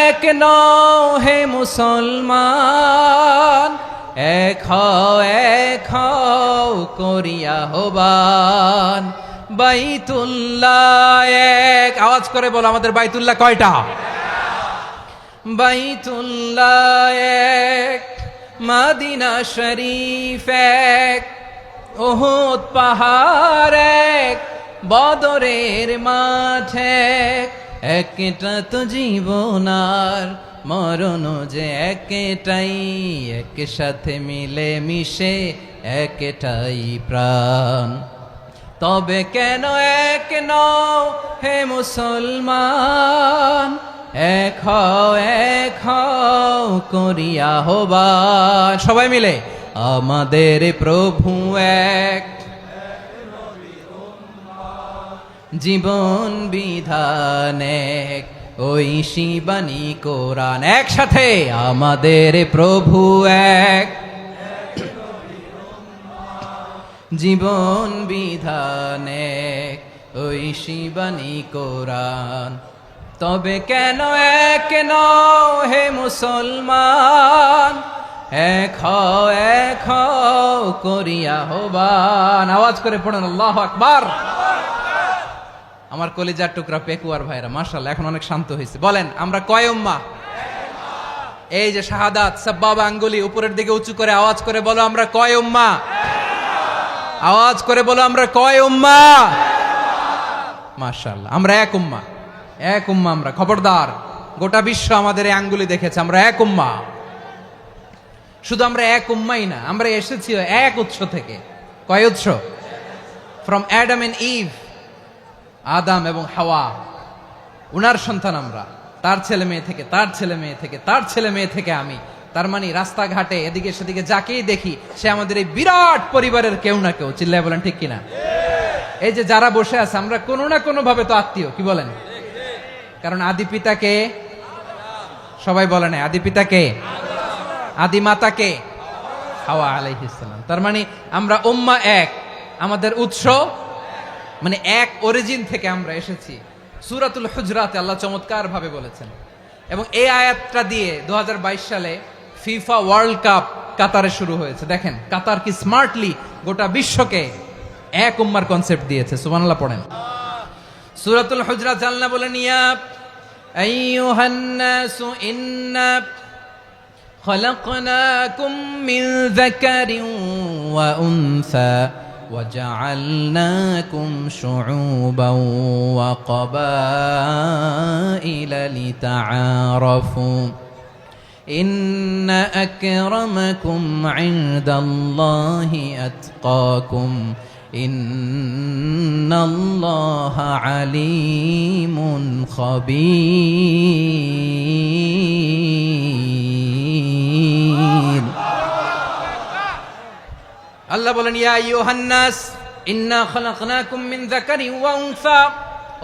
Speaker 1: এক নও হে মুসলমান? এক হও করিয়া হবান। বাইতুল্লাহ এক। আওয়াজ করে বলো, আমাদের বাইতুল্লাহ কয়টা? বাইতুল্লাহ এক, মদিনা শরীফ এক, উহুদ পাহাড় এক, বদরের মাঠ এক, একটা তো জীবন আর মরণ যে একটাই, একসাথে মিলে মিশে একটাই প্রাণ। তবে কেন এক নও হে মুসলমান, এক হও করিয়া আহ্বান। সবাই মিলে আমাদের প্রভু এক, জীবন বিধান এক, ওই শিবানী কোরআন। একসাথে আমাদের প্রভু এক, জীবন বিধান এক, ওই শিবানী কোরআন। তবে কেন এক নও হে মুসলমান, এক হও করিয়া আহ্বান। আওয়াজ করে পড়েন আল্লাহু আকবার। আমার কলিজার টুকরা পেকুয়ার ভাইরা মাশাআল্লাহ এখন অনেক শান্ত হয়েছে। বলেন আমরা কয় উম্মাহ? এই যে শাহাদাত সাব্বাবা আঙ্গুলি উপরের দিকে উঁচু করে আওয়াজ করে বলো আমরা কয় উম্মাহ? আওয়াজ করে বলো আমরা কয় উম্মাহ? মাশাআল্লাহ আমরা এক উম্মাহ, এক উম্মাহ আমরা। খবরদার, গোটা বিশ্ব আমাদের এই আঙ্গুলি দেখেছে আমরা এক উম্মাহ। শুধু আমরা এক উম্মাই না, আমরা এসেছি এক উৎস থেকে। কয় উৎস? ফ্রম অ্যাডাম এন্ড ইভ, আদাম এবং হাওয়া, উনার সন্তান আমরা। তার ছেলে মেয়ে থেকে, তার ছেলে মেয়ে থেকে, তার ছেলে মেয়ে থেকে আমি। তার মানে রাস্তাঘাটে এদিকে সেদিকে যাকেই দেখি সে আমাদের এই বিরাট পরিবারের কেউ না কেউ। চিল্লায় বলেন ঠিক কিনা? এই যে যারা বসে আছে আমরা কোনো না কোনো ভাবে তো আত্মীয়, কি বলেন? কারণ আদি পিতাকে সবাই বলে না, আদি পিতাকে, আদি মাতাকে হাওয়া আলাইহিস সালাম। তার মানে আমরা উম্মাহ এক, আমাদের উৎস মানে এক অরিজিন থেকে আমরা এসেছি। সূরাতুল হুজরাতে আল্লাহ চমৎকার ভাবে বলেছেন। এবং এই আয়াতটা দিয়ে 2022 সালে ফিফা ওয়ার্ল্ড কাপ কাতারে শুরু হয়েছে। দেখেন কাতার কি স্মার্টলি গোটা বিশ্বকে এক উম্মার কনসেপ্ট দিয়েছে। সুবহানাল্লাহ পড়েন। সূরাতুল হুজরাত আল্লাহ বলেন ইয়া আইয়ুহান নাসু ইন্না খলাকনাকুম মিন যাকারিন ওয়া উনসা وجعلناكم شعوبا وقبائل لتعارفوا إن أكرمكم عند الله أتقاكم إن الله عليم خبير। আল্লাহ বলেন ইয়া আইয়ুহান নাস ইন্না খলাকনাকুম মিন যাকারিন ওয়া উনসা,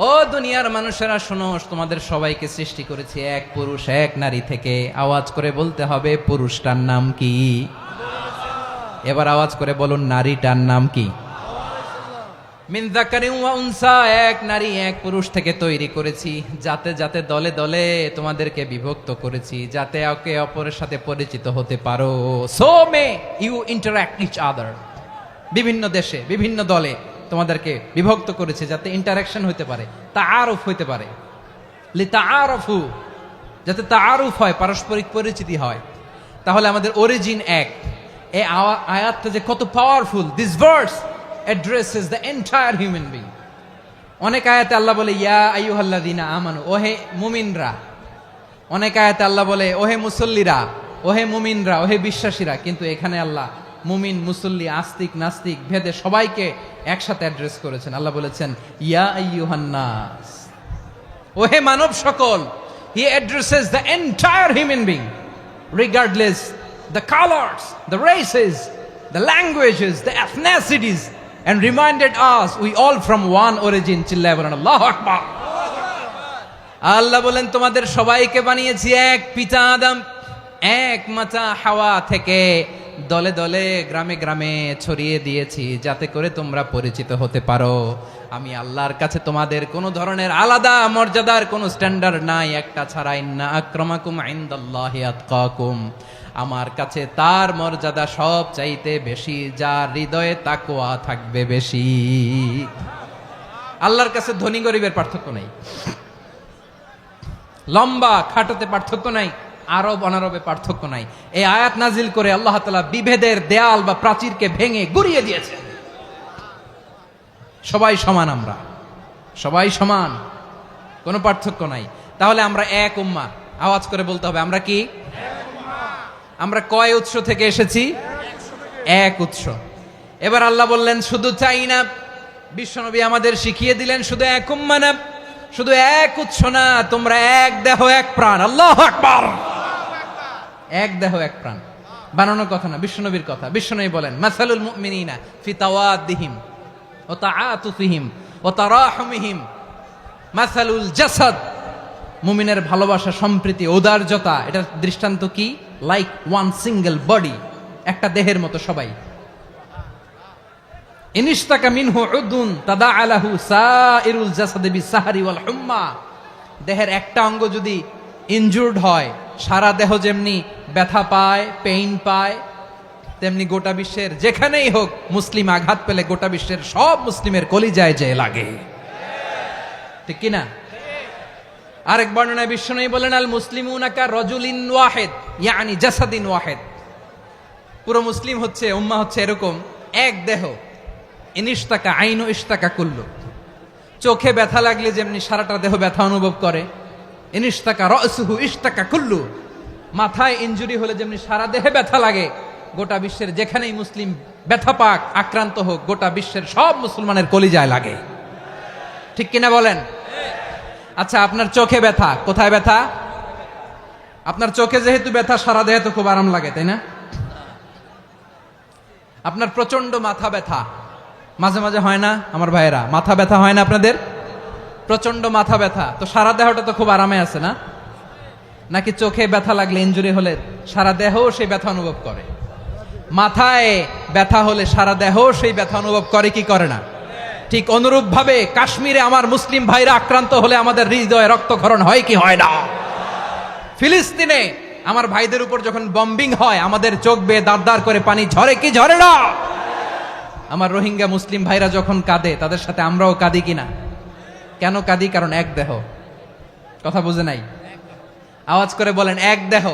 Speaker 1: ও দুনিয়ার মানুষেরা শোনো, তোমাদের সবাইকে সৃষ্টি করেছি এক পুরুষ এক নারী থেকে। আওয়াজ করে বলতে হবে পুরুষটার নাম কি? এবার আওয়াজ করে বলুন নারীটার নাম কি? মিন যাকারিন ওয়া উনসা, এক নারী এক পুরুষ থেকে তৈরি করেছি। যাতে যাতে দলে দলে তোমাদেরকে বিভক্ত করেছি, যাতে একে অপরের সাথে পরিচিত হতে পারো। So may you interact each other. বিভিন্ন দেশে বিভিন্ন দলে তোমাদেরকে বিভক্ত করেছে যাতে ইন্টারাকশন হতে পারে, তাআরুফ হতে পারে। লিতাআরফু, যাতে তাআরুফ হয়, পারস্পরিক পরিচিতি হয়। তাহলে আমাদের অরিজিন এক। এই আয়াতটা যে কত powerful. This verse addresses the entire human being. অনেক আয়াতে আল্লাহ বলে ইয়া আইয়ুহাল্লাযীনা আমানু, ওহে মুমিনরা। অনেক আয়াতে আল্লাহ বলে ওহে মুসল্লিরা, ওহে মুমিনরা, ওহে বিশ্বাসীরা। কিন্তু এখানে আল্লাহ মুমিন মুসল্লি আস্তিক নাস্তিক ভেদে সবাইকে একসাথে অ্যাড্রেস করেছেন। আল্লাহ বলেছেন ইয়া আইয়ুহান নাস, ওহে মানব সকল। He addresses the entire human being regardless the colors, the races, the languages, the ethnicities, and reminded us we all from one origin. চিল্লায় বলেন আল্লাহু আকবার। আল্লাহ বলেন তোমাদের সবাইকে বানিয়েছি এক পিতা আদম, এক মাতা হাওয়া থেকে। দলে দলে গ্রামে গ্রামে ছড়িয়ে দিয়েছি যাতে করে তোমরা পরিচিত হতে পারো। আমি আল্লাহর কাছে তোমাদের কোনো ধরনের আলাদা মর্যাদার কোনো স্ট্যান্ডার্ড নাই একটা ছাড়া। ইন্না আক্রামাকুম ইনদাল্লাহি আতকাকুম, আমার কাছে তার মর্যাদা সব চাইতে বেশি যার হৃদয়ে তাকওয়া থাকবে বেশি। আল্লাহর কাছে ধনী গরিবের পার্থক্য নাই, লম্বা খাটোতে পার্থক্য নাই, আরব অনারবে পার্থক্য নাই। এই আয়াত নাজিল করে আল্লাহ তাআলা বিভেদের দেয়াল বা প্রাচীরকে ভেঙে গুড়িয়ে দিয়েছেন। সবাই সমান, আমরা সবাই সমান। কোনো পার্থক্য নাই। তাহলে আমরা এক উম্মাহ, আওয়াজ করে বলতে হবে আমরা কি? আমরা কয় উৎস থেকে এসেছি? এক উৎস। এবার আল্লাহ বললেন শুধু চাই না, বিশ্বনবী আমাদের শিখিয়ে দিলেন শুধু এক উম্মাহ না, শুধু এক উৎস না, তোমরা এক দেহ এক প্রাণ। আল্লাহু আকবার। এক দেহ এক প্রাণ বানানোর কথা না, বিশ্বনবীর কথা। বিশ্বনবী বলেন মাসালুল মুমিনিনা ফি তাওয়াদ্দিহিম ওয়া তাআতুফিহিম ওয়া তারাহুমিহিম মাসালুল জাসাদ। মুমিনের ভালোবাসা, সম্প্রীতি, ঔদার্যতা, এটার দৃষ্টান্ত কি? লাইক ওয়ান সিঙ্গেল বডি, একটা দেহের মতো সবাই। ইনিশতাকা মিনহু উদুন তাদাআলাহু সাইরুল জাসাদি বিসাহরি ওয়াল হুম্মা। দেহের একটা অঙ্গ যদি ইনজুরড হয়, সারা দেহ যেমনি ব্যথা পায়, পেইন পায়, তেমনি গোটা বিশ্বের যেখানেই হোক মুসলিম আঘাত পেলে গোটা বিশ্বের সব মুসলিমের কলিজায় যে লাগে, ঠিক কিনা? আরেক বর্ণনায় বিশ্বনবী বলেন আল মুসলিমুনা কা রাজুলিন ওয়াহিদ ইয়ানি জাসাদিন ওয়াহিদ। পুরো মুসলিম হচ্ছে, উম্মাহ হচ্ছে এরকম এক দেহ। ইনিশতাকা আইনু ইশতাকা কুল্লু। চোখে ব্যথা লাগলে যেমনি সারাটা দেহ ব্যথা অনুভব করে, ইনিশতাকা রাসুহু ইশতাকা কুল্লু। মাথায় ইনজুরি হলে যেমনি সারা দেহে ব্যথা লাগে, গোটা বিশ্বের যেখানেই মুসলিম ব্যথা পাক, আক্রান্ত হোক, গোটা বিশ্বের সব মুসলমানের কলিজায় লাগে, ঠিক কিনা বলেন? আচ্ছা, আপনার চোখে ব্যথা, কোথায় ব্যথা? আপনার চোখে যেহেতু ব্যথা, সারা দেহে তো খুব আরাম লাগে, তাই না? আপনার প্রচন্ড মাথা ব্যথা মাঝে মাঝে হয় না আমার ভাইয়েরা? মাথা ব্যথা হয় না আপনাদের? প্রচন্ড মাথা ব্যথা, তো সারা দেহটা তো খুব আরামে আছে না? নাকি চোখে ব্যথা লাগলে, ইনজুরি হলে সারা দেহ সেই ব্যথা অনুভব করে? মাথায় ব্যথা হলে সারা দেহ সেই ব্যথা অনুভব করে কি করে না? ঠিক অনুরূপ ভাবে কাশ্মীরে আমার মুসলিম ভাইরা আক্রান্ত হলে আমাদের হৃদয়ে রক্তক্ষরণ হয় কি হয় না? ফিলিস্তিনে আমার ভাইদের উপর যখন বম্বিং হয়, আমাদের চোখ বেয়ে দাঁড় দাঁড় করে পানি ঝরে কি ঝরে না? আমার রোহিঙ্গা মুসলিম ভাইরা যখন কাঁদে, তাদের সাথে আমরাও কাঁদি কিনা? কেন কাঁদি? কারণ এক দেহ। কথা বুঝে নাই? আওয়াজ করে বলেন এক দেহ।